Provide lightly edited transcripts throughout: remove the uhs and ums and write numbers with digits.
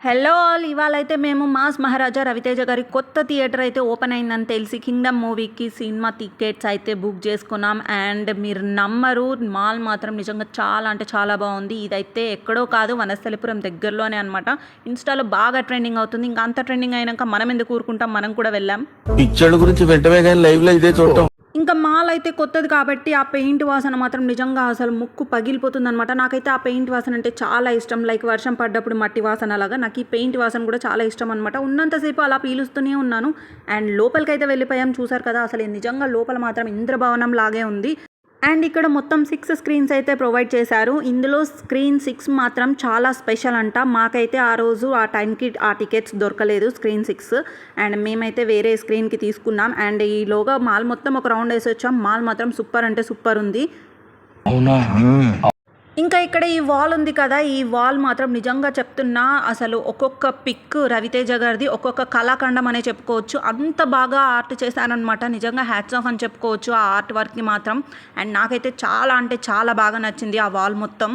Hello all, ఇవాళైతే మేము mass మహారాజా రవితేజ గారి కొత్త థియేటర్ అయితే ఓపెన్ అయిందని తెలిసి కింగ్డమ్ మూవీకి సినిమా టికెట్స్ అయితే బుక్ చేసుకున్నాం. అండ్ మీరు నమ్మరు, మాల్ మాత్రం నిజంగా చాలా అంటే చాలా బాగుంది. ఇదైతే ఎక్కడో కాదు, వనస్థలిపురం దగ్గరలోనే అనమాట. ఇన్స్టాలో బాగా ట్రెండింగ్ అవుతుంది. ఇంకా అంత ట్రెండింగ్ అయినాక మనం ఎందుకు ఊరుకుంటాం, మనం కూడా వెళ్ళాం. పిక్చర్ గురించి వెంటనే కానీ లైవ్ లో ఇదే చూడటం. ఇంకా మాల్ అయితే కొత్తది కాబట్టి ఆ పెయింట్ వాసన మాత్రం నిజంగా అసలు ముక్కు పగిలిపోతుంది అనమాట. నాకైతే ఆ పెయింట్ వాసన అంటే చాలా ఇష్టం. లైక్ వర్షం పడ్డప్పుడు మట్టి వాసన అలాగా నాకు ఈ పెయింట్ వాసన కూడా చాలా ఇష్టం అనమాట. ఉన్నంతసేపు అలా పీలుస్తూనే ఉన్నాను. అండ్ లోపలికి అయితే వెళ్ళిపోయాం. చూసారు కదా, అసలు నిజంగా లోపల మాత్రం ఇంద్రభవనం లాగే ఉంది. అండ్ ఇక్కడ మొత్తం 6 స్క్రీన్స్ అయితే ప్రొవైడ్ చేశారు. ఇందులో స్క్రీన్ 6 మాత్రం చాలా స్పెషల్ అంట. మాకైతే ఆ రోజు ఆ టైంకి ఆ టికెట్స్ దొరకలేదు స్క్రీన్ 6. అండ్ మేమైతే వేరే స్క్రీన్కి తీసుకున్నాం. అండ్ ఈలోగా మాల్ మొత్తం ఒక రౌండ్ వేసి వచ్చాం. మాల్ మాత్రం సూపర్ అంటే సూపర్ ఉంది. అవునా? ఇంకా ఇక్కడ ఈ వాల్ ఉంది కదా, ఈ వాల్ మాత్రం నిజంగా చెప్తున్నా అసలు ఒక్కొక్క పిక్ రవితేజ గారిది ఒక్కొక్క కళాఖండం అనే చెప్పుకోవచ్చు. అంత బాగా ఆర్ట్ చేశారనమాట. నిజంగా హ్యాట్స్ ఆఫ్ అని చెప్పుకోవచ్చు ఆ ఆర్ట్ వర్క్కి మాత్రం. అండ్ నాకైతే చాలా అంటే చాలా బాగా నచ్చింది ఆ వాల్ మొత్తం.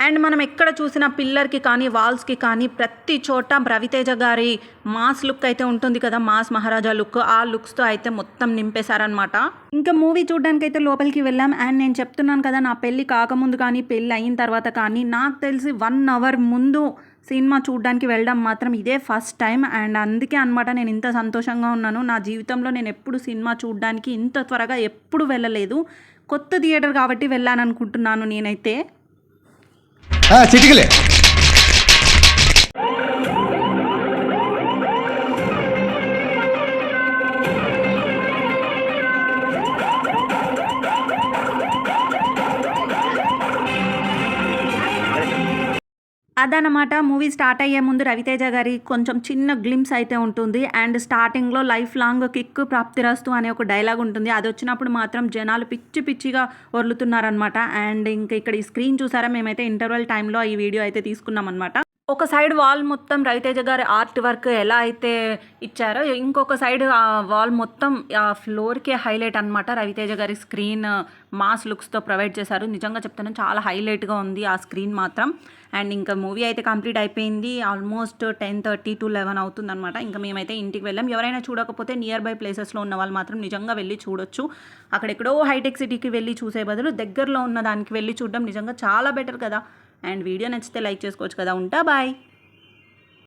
అండ్ మనం ఎక్కడ చూసిన పిల్లర్కి కానీ వాల్స్కి కానీ ప్రతి చోట రవితేజ గారి మాస్ లుక్ అయితే ఉంటుంది కదా, మాస్ మహారాజా లుక్, ఆ లుక్స్తో అయితే మొత్తం నింపేశారనమాట. ఇంకా మూవీ చూడడానికి అయితే లోపలికి వెళ్ళాం. అండ్ నేను చెప్తున్నాను కదా, నా పెళ్ళి కాకముందు కానీ పెళ్ళి అయిన తర్వాత కానీ నాకు తెలిసి 1 అవర్ ముందు సినిమా చూడడానికి వెళ్ళడం మాత్రం ఇదే ఫస్ట్ టైం. అండ్ అందుకే అనమాట నేను ఇంత సంతోషంగా ఉన్నాను. నా జీవితంలో నేను ఎప్పుడు సినిమా చూడడానికి ఇంత త్వరగా ఎప్పుడు వెళ్ళలేదు. కొత్త థియేటర్ కాబట్టి వెళ్ళాను అనుకుంటున్నాను నేనైతే. చిటికలే అదనమాట. మూవీ స్టార్ట్ అయ్యే ముందు రవితేజ గారి కొంచెం చిన్న గ్లిమ్స్ అయితే ఉంటుంది. అండ్ స్టార్టింగ్లో లైఫ్ లాంగ్ కిక్ ప్రాప్తిరస్తు అనే ఒక డైలాగ్ ఉంటుంది. అది వచ్చినప్పుడు మాత్రం జనాలు పిచ్చి పిచ్చిగా వరులుతున్నారనమాట. అండ్ ఇంకా ఇక్కడ ఈ స్క్రీన్ చూసారా, మేమైతే ఇంటర్వెల్ టైంలో ఈ వీడియో అయితే తీసుకున్నాం అనమాట. ఒక సైడ్ వాల్ మొత్తం రవితేజ గారి ఆర్ట్ వర్క్ ఎలా అయితే ఇచ్చారో, ఇంకొక సైడ్ ఆ వాల్ మొత్తం ఆ ఫ్లోర్కే హైలైట్ అనమాట. రవితేజ గారి స్క్రీన్ మాస్ లుక్స్తో ప్రొవైడ్ చేశారు. నిజంగా చెప్తాను, చాలా హైలైట్గా ఉంది ఆ స్క్రీన్ మాత్రం. అండ్ ఇంకా మూవీ అయితే కంప్లీట్ అయిపోయింది. ఆల్మోస్ట్ 10:30 to 11 అవుతుందన్నమాట. ఇంకా మేమైతే ఇంటికి వెళ్ళాం. ఎవరైనా చూడకపోతే నియర్ బై ప్లేసెస్లో ఉన్న వాళ్ళు మాత్రం నిజంగా వెళ్ళి చూడొచ్చు. అక్కడెక్కడో హైటెక్ సిటీకి వెళ్ళి చూసే బదులు దగ్గరలో ఉన్న దానికి వెళ్ళి చూడడం నిజంగా చాలా బెటర్ కదా. అండ్ వీడియో నచ్చితే లైక్ చేసుకోవచ్చు కదా. ఉంటా, బాయ్.